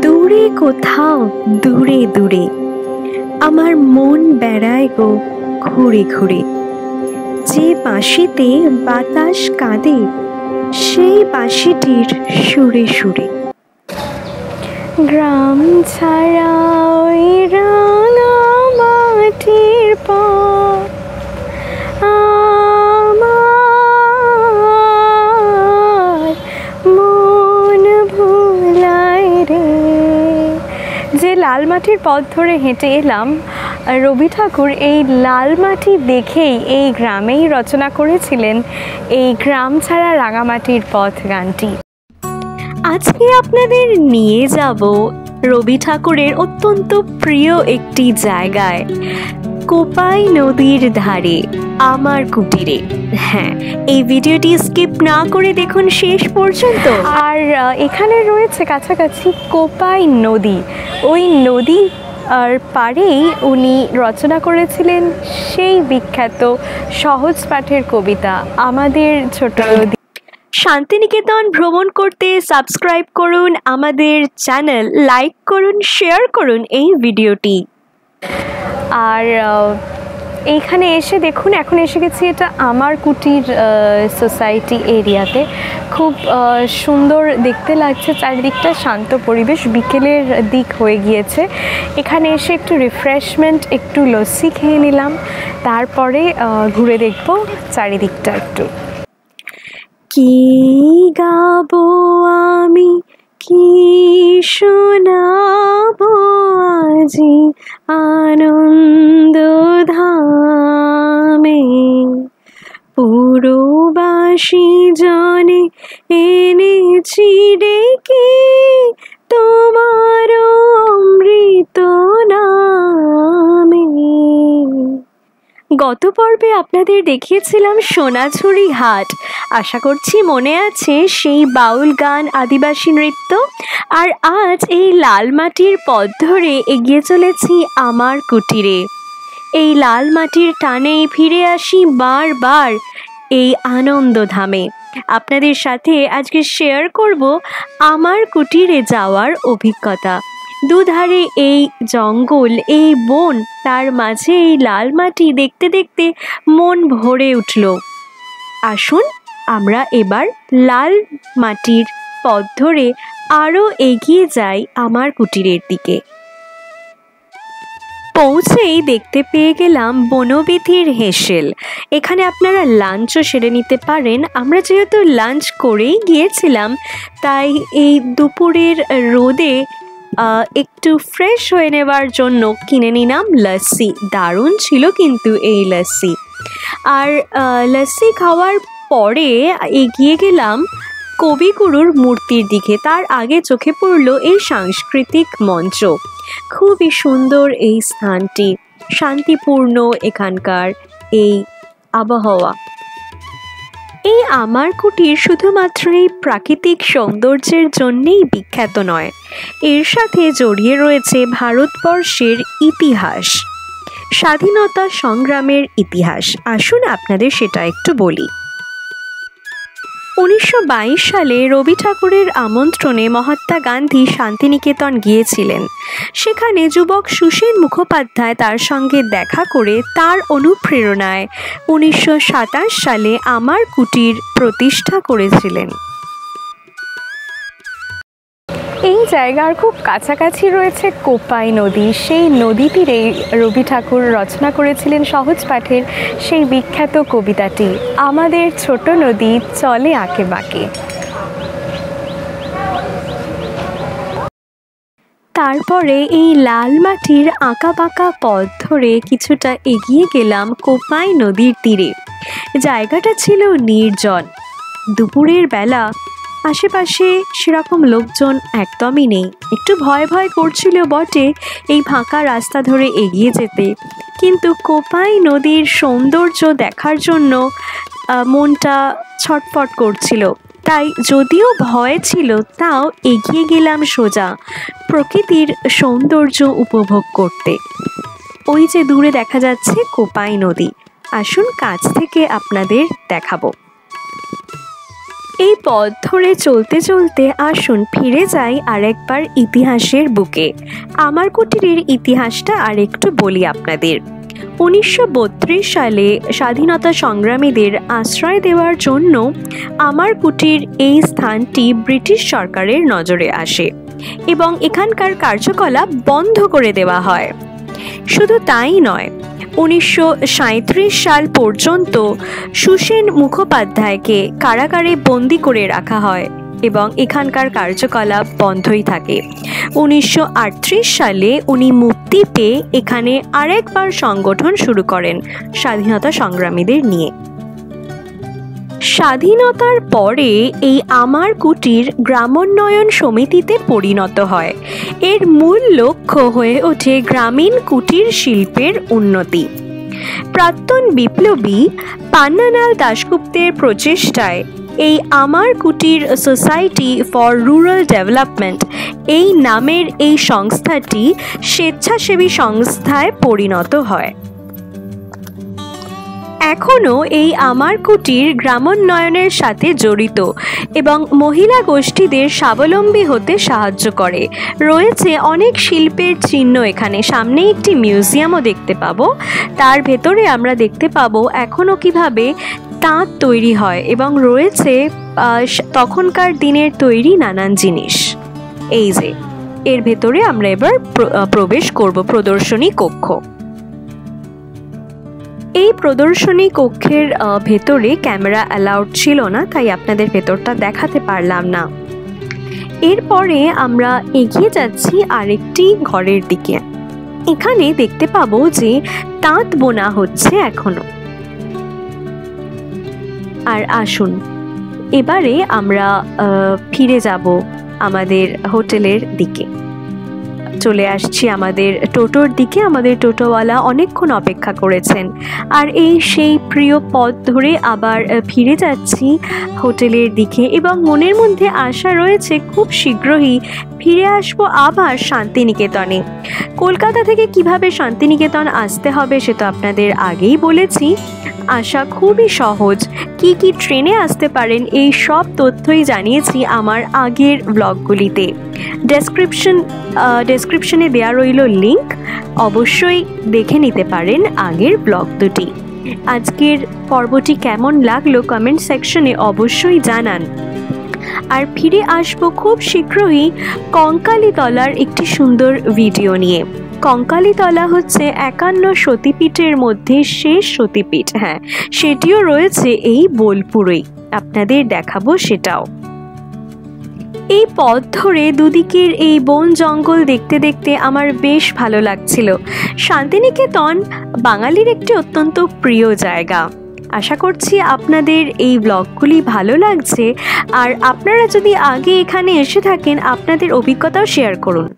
দূরে কোথাও দূরে দূরে আমার মন বেড়ায় গো ঘুরে ঘুরে। যে বাঁশিতে বাতাস কাঁদে সেই বাঁশিটির সুরে সুরে। গ্রাম ছাড়া ওই রাঙা মাটির পথ আমার মন ভুলায় রে। যে লাল মাটির পথ ধরে হেঁটে এলাম, রবি ঠাকুর এই লাল মাটি দেখেই এই গ্রামেই রচনা করেছিলেন এই গ্রাম ছাড়া রাঙামাটির পথ গানটি। আজকে আপনাদের নিয়ে যাব রবি ঠাকুরের অত্যন্ত প্রিয় একটি জায়গায়, কোপাই নদীর ধারে আমার কুটিরে। হ্যাঁ, এই ভিডিওটি স্কিপ না করে দেখুন শেষ পর্যন্ত। আর এখানে রয়েছে কাছাকাছি কোপাই নদী। ওই নদী আর পাড়েই উনি রচনা করেছিলেন সেই বিখ্যাত সহজ পাঠের কবিতা আমাদের ছোট নদী। শান্তিনিকেতন ভ্রমণ করতে সাবস্ক্রাইব করুন আমাদের চ্যানেল, লাইক করুন, শেয়ার করুন এই ভিডিওটি। আর এইখানে এসে দেখুন, এখন এসে গেছি এটা আমার কুটির সোসাইটি এরিয়াতে। খুব সুন্দর দেখতে লাগছে চারিদিকটা, শান্ত পরিবেশ, বিকেলের দিক হয়ে গিয়েছে। এখানে এসে একটু রিফ্রেশমেন্ট, একটু লস্যি খেয়ে নিলাম, তারপরে ঘুরে দেখবো চারিদিকটা একটু। কি গাবো আমি, কি শোনাবো আজি আনন্দ ধামে, পুরবাসী জনে এনেছি ডেকে তোমার অমৃত নামে। গত পর্বে আপনাদের দেখিয়েছিলাম সোনাঝুরি হাট। আশা করছি মনে আছে সেই বাউল গান, আদিবাসী নৃত্য। আর আজ এই লাল মাটির পথ ধরে এগিয়ে চলেছি আমার কুটিরে। এই লাল মাটির টানেই ফিরে আসি বারবার এই আনন্দধামে। আপনাদের সাথে আজকে শেয়ার করব আমার কুটিরে যাওয়ার অভিজ্ঞতা। দুধারে এই জঙ্গল, এই বন, তার মাঝে এই লাল মাটি দেখতে দেখতে মন ভরে উঠল। আসুন আমরা এবার লাল মাটির পথ ধরে আরও এগিয়ে যাই আমার কুটিরের দিকে। পৌঁছেই দেখতে পেয়ে গেলাম বনবিথির হেসেল। এখানে আপনারা লাঞ্চও সেরে নিতে পারেন। আমরা যেহেতু লাঞ্চ করেই গিয়েছিলাম, তাই এই দুপুরের রোদে একটু ফ্রেশ হয়ে নেওয়ার জন্য কিনে নিলাম লস্যি। দারুণ ছিল কিন্তু এই লস্যি। আর লস্যি খাওয়ার পরে এগিয়ে গেলাম কবিগুরুর মূর্তির দিকে। তার আগে চোখে পড়ল এই সাংস্কৃতিক মঞ্চ। খুবই সুন্দর এই স্থানটি, শান্তিপূর্ণ এখানকার এই আবহাওয়া। এই আমার কুটির শুধুমাত্র এই প্রাকৃতিক সৌন্দর্যের জন্যেই বিখ্যাত নয়, এর সাথে জড়িয়ে রয়েছে ভারতবর্ষের ইতিহাস, স্বাধীনতা সংগ্রামের ইতিহাস। আসুন আপনাদের সেটা একটু বলি। 1922 সালে রবি ঠাকুরের আমন্ত্রণে মহাত্মা গান্ধী শান্তিনিকেতন গিয়েছিলেন। সেখানে যুবক সুসেন মুখোপাধ্যায় তার সঙ্গে দেখা করে তার অনুপ্রেরণায় 1927 সালে আমার কুটির প্রতিষ্ঠা করেছিলেন। এই জায়গার খুব কাছাকাছি রয়েছে কোপাই নদী। সেই নদী তীরেই রবি ঠাকুর রচনা করেছিলেন সহজ পাঠের সেই বিখ্যাত কবিতাটি আমাদের ছোট নদী চলে আঁকে বাঁকে। তারপরে এই লাল মাটির আঁকা বাঁকা পথ ধরে কিছুটা এগিয়ে গেলাম কোপাই নদীর তীরে। জায়গাটা ছিল নির্জন। দুপুরের বেলা, আশেপাশে সেরকম লোকজন একদমই নেই। একটু ভয় ভয় করছিল বটে এই ফাঁকা রাস্তা ধরে এগিয়ে যেতে, কিন্তু কোপাই নদীর সৌন্দর্য দেখার জন্য মনটা ছটফট করছিল। তাই যদিও ভয় ছিল, তাও এগিয়ে গেলাম সোজা প্রকৃতির সৌন্দর্য উপভোগ করতে। ওই যে দূরে দেখা যাচ্ছে কোপাই নদী, আসুন কাছ থেকে আপনাদের দেখাবো। এই পথ ধরে চলতে চলতে আসুন ফিরে যাই আরেকবার ইতিহাসের বুকে। আমার কুটিরের ইতিহাসটা আরেকটু বলি আপনাদের। 1932 সালে স্বাধীনতা সংগ্রামীদের আশ্রয় দেওয়ার জন্য আমার কুটির এই স্থানটি ব্রিটিশ সরকারের নজরে আসে এবং এখানকার কার্যকলাপ বন্ধ করে দেওয়া হয়। শুধু তাই নয়, 1937 সাল পর্যন্ত সুসেন মুখোপাধ্যায়কে কারাগারে বন্দি করে রাখা হয় এবং এখানকার কার্যকলাপ বন্ধই থাকে। 1938 সালে উনি মুক্তি পেয়ে এখানে আরেকবার সংগঠন শুরু করেন স্বাধীনতা সংগ্রামীদের নিয়ে। স্বাধীনতার পরে এই আমার কুটির গ্রামোন্নয়ন সমিতিতে পরিণত হয়। এর মূল লক্ষ্য হয়ে ওঠে গ্রামীণ কুটির শিল্পের উন্নতি। প্রাক্তন বিপ্লবী পান্নালাল দাশগুপ্তের প্রচেষ্টায় এই আমার কুটির সোসাইটি ফর রুরাল ডেভেলপমেন্ট এই নামের এই সংস্থাটি স্বেচ্ছাসেবী সংস্থায় পরিণত হয়। এখনও এই আমার কুটির গ্রামোন্নয়নের সাথে জড়িত এবং মহিলা গোষ্ঠীদের স্বাবলম্বী হতে সাহায্য করে। রয়েছে অনেক শিল্পের চিহ্ন এখানে। সামনে একটি মিউজিয়ামও দেখতে পাবো। তার ভেতরে আমরা দেখতে পাবো এখনও কিভাবে তাঁত তৈরি হয় এবং রয়েছে তখনকার দিনের তৈরি নানান জিনিস। এই যে এর ভেতরে আমরা এবার প্রবেশ করব প্রদর্শনী কক্ষ। এই প্রদর্শনী কক্ষের ভেতরে ক্যামেরা অ্যালাউড ছিল না, তাই আপনাদের ভেতরটা দেখাতে পারলাম না। এরপরে আমরা এগিয়ে যাচ্ছি আরেকটি ঘরের দিকে। এখানে দেখতে পাবো যে তাঁত বোনা হচ্ছে এখনো। আর আসুন এবারে আমরা ফিরে যাব আমাদের হোটেলের দিকে। চলে আসছি আমাদের টোটোর দিকে। আমাদের টোটোওয়ালা অনেকক্ষণ অপেক্ষা করেছেন আর এই সেই প্রিয় পথ ধরে আবার ফিরে যাচ্ছি হোটেলের দিকে এবং মনের মধ্যে আশা রয়েছে খুব শীঘ্রই ফিরে আসবো আবার শান্তিনিকেতনে। কলকাতা থেকে কিভাবে শান্তিনিকেতন আসতে হবে সেটা আপনাদের আগেই বলেছি। আসা খুবই সহজ। কি কি ট্রেনে আসতে পারেন এই সব তথ্যই জানিয়েছি আমার আগের ব্লগগুলিতে। ডেসক্রিপশনে দেওয়া রইল লিংক, অবশ্যই দেখে নিতে পারেন আগের ব্লগ দুটি। আজকের পর্বটি কেমন লাগলো কমেন্ট সেকশনে অবশ্যই জানান। আর ফিরে আসবো খুব শীঘ্রই কঙ্কালীতলার একটি সুন্দর ভিডিও নিয়ে। কঙ্কালীতলা হচ্ছে 51 সতীপীঠের মধ্যে শেষ সতীপীঠ। হ্যাঁ, সেটিও রয়েছে এই বোলপুরেই, আপনাদের দেখাবো সেটাও। এই পথ ধরে দুদিকের এই বন জঙ্গল দেখতে দেখতে আমার বেশ ভালো লাগছিল। শান্তিনিকেতন বাঙালির একটি অত্যন্ত প্রিয় জায়গা। আশা করছি আপনাদের এই ব্লগগুলি ভালো লাগছে। আর আপনারা যদি আগে এখানে এসে থাকেন আপনাদের অভিজ্ঞতাও শেয়ার করুন।